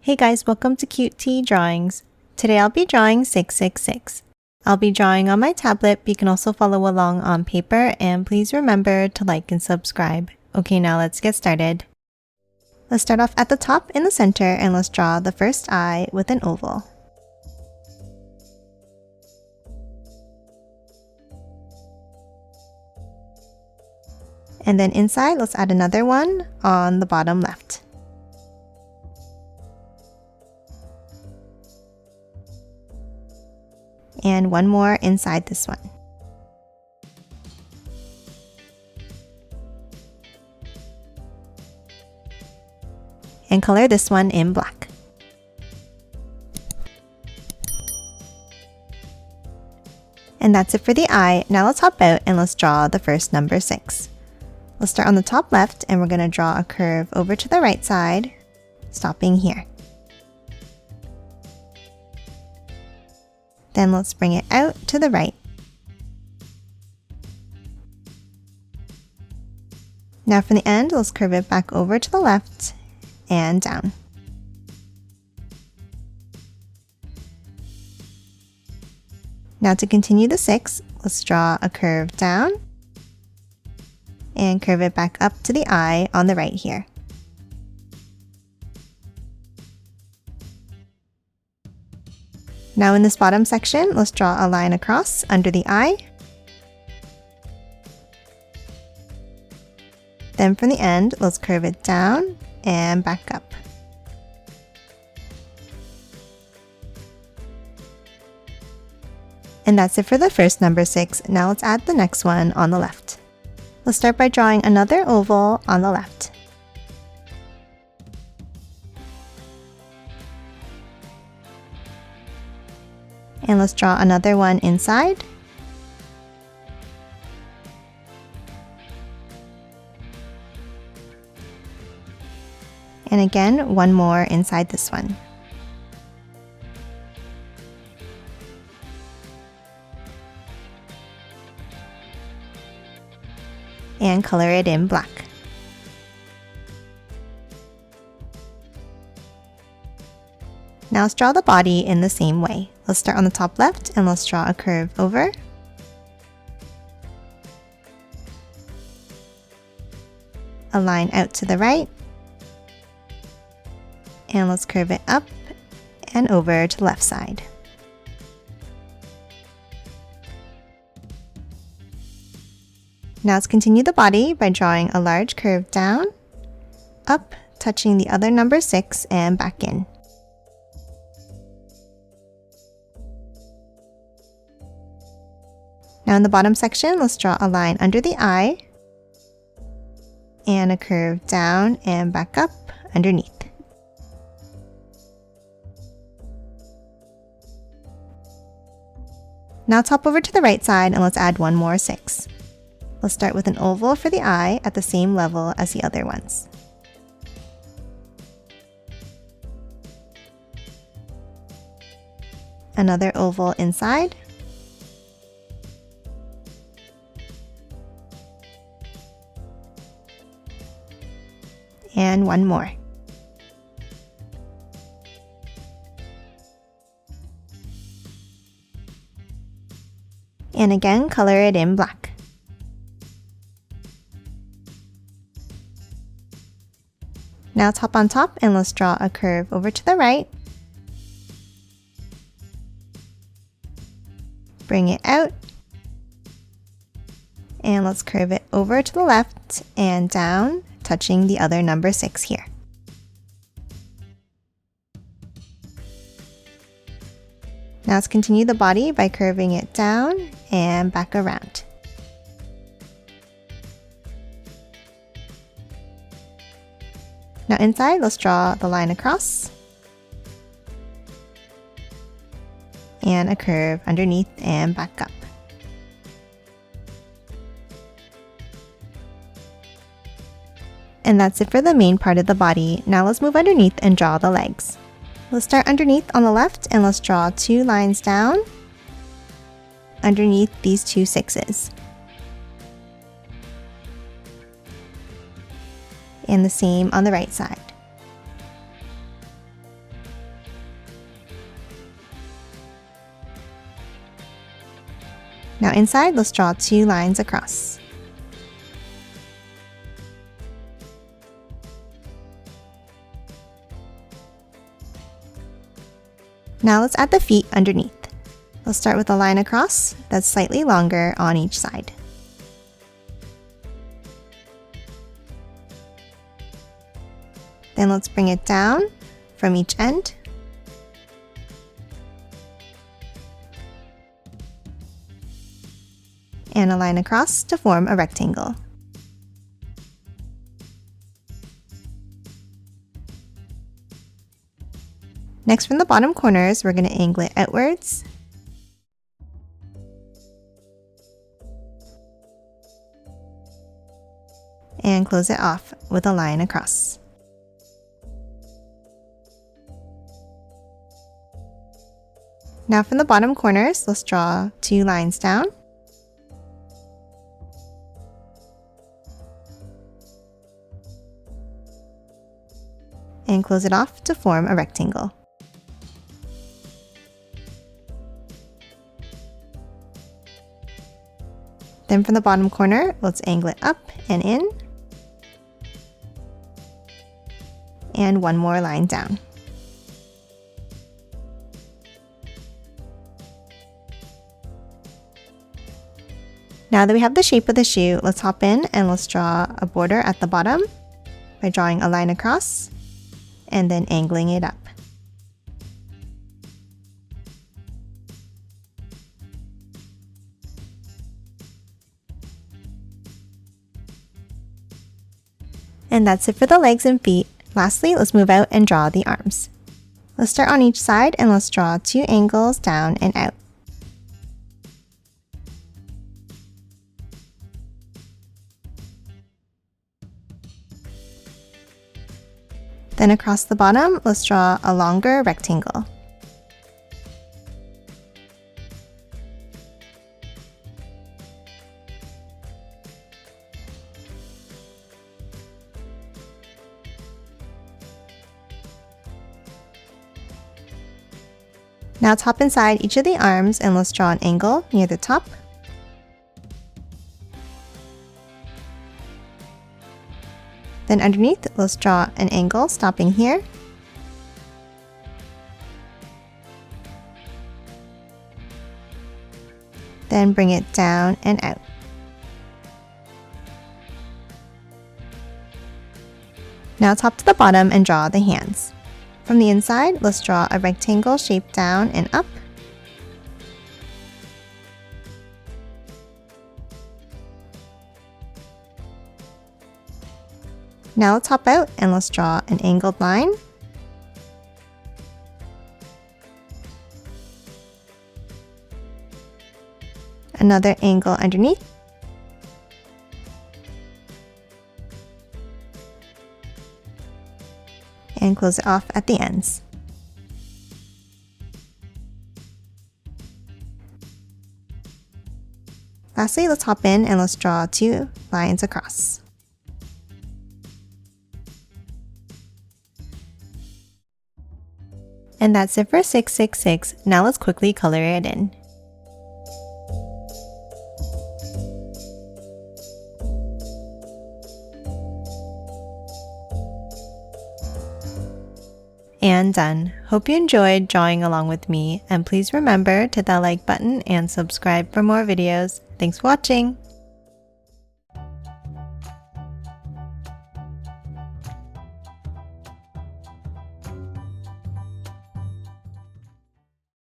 Hey guys, welcome to Cute Tea Drawings. Today I'll be drawing 666. I'll be drawing on my tablet, but you can also follow along on paper, and please remember to like and subscribe. Okay, now let's get started. Let's start off at the top in the center and let's draw the first eye with an oval. And then inside, let's add another one on the bottom left. And one more inside this one. And color this one in black. And that's it for the eye. Now let's hop out and let's draw the first number 6. Let's start on the top left and we're going to draw a curve over to the right side, stopping here. Then let's bring it out to the right. Now from the end, let's curve it back over to the left and down. Now to continue the 6, let's draw a curve down and curve it back up to the eye on the right here. Now in this bottom section, let's draw a line across under the eye. Then from the end, let's curve it down and back up. And that's it for the first number 6. Now let's add the next one on the left. Let's start by drawing another oval on the left. And let's draw another one inside. And again, one more inside this one. And color it in black. Now let's draw the body in the same way. Let's start on the top left and let's draw a curve over. A line out to the right. And let's curve it up and over to the left side. Now let's continue the body by drawing a large curve down, up, touching the other number 6 and back in. Now in the bottom section, let's draw a line under the eye and a curve down and back up underneath. Now let's hop over to the right side and let's add one more 6. Let's start with an oval for the eye at the same level as the other ones. Another oval inside. And one more. And again, color it in black. Now let's hop on top and let's draw a curve over to the right. Bring it out. And let's curve it over to the left and down, touching the other number 6 here. Now let's continue the body by curving it down and back around. Now inside, let's draw the line across and a curve underneath and back up. And that's it for the main part of the body. Now let's move underneath and draw the legs. Let's start underneath on the left and let's draw 2 lines down underneath these 2 6s. And the same on the right side. Now inside, let's draw 2 lines across. Now let's add the feet underneath. Let's start with a line across that's slightly longer on each side. Then let's bring it down from each end. And a line across to form a rectangle. Next, from the bottom corners, we're going to angle it outwards. And close it off with a line across. Now from the bottom corners, let's draw 2 lines down. And close it off to form a rectangle. Then from the bottom corner, let's angle it up and in. And 1 more line down. Now that we have the shape of the shoe, let's hop in and let's draw a border at the bottom by drawing a line across and then angling it up. And that's it for the legs and feet. Lastly, let's move out and draw the arms. Let's start on each side and let's draw 2 angles down and out. Then across the bottom, let's draw a longer rectangle. Now top inside each of the arms and let's draw an angle near the top. Then underneath, let's draw an angle stopping here. Then bring it down and out. Now top to the bottom and draw the hands. From the inside, let's draw a rectangle shape down and up. Now let's hop out and let's draw an angled line. Another angle underneath. And close it off at the ends. Lastly, let's hop in and let's draw 2 lines across. And that's it for 666. Now let's quickly color it in. And done. Hope you enjoyed drawing along with me, and please remember to hit that like button and subscribe for more videos. Thanks for watching!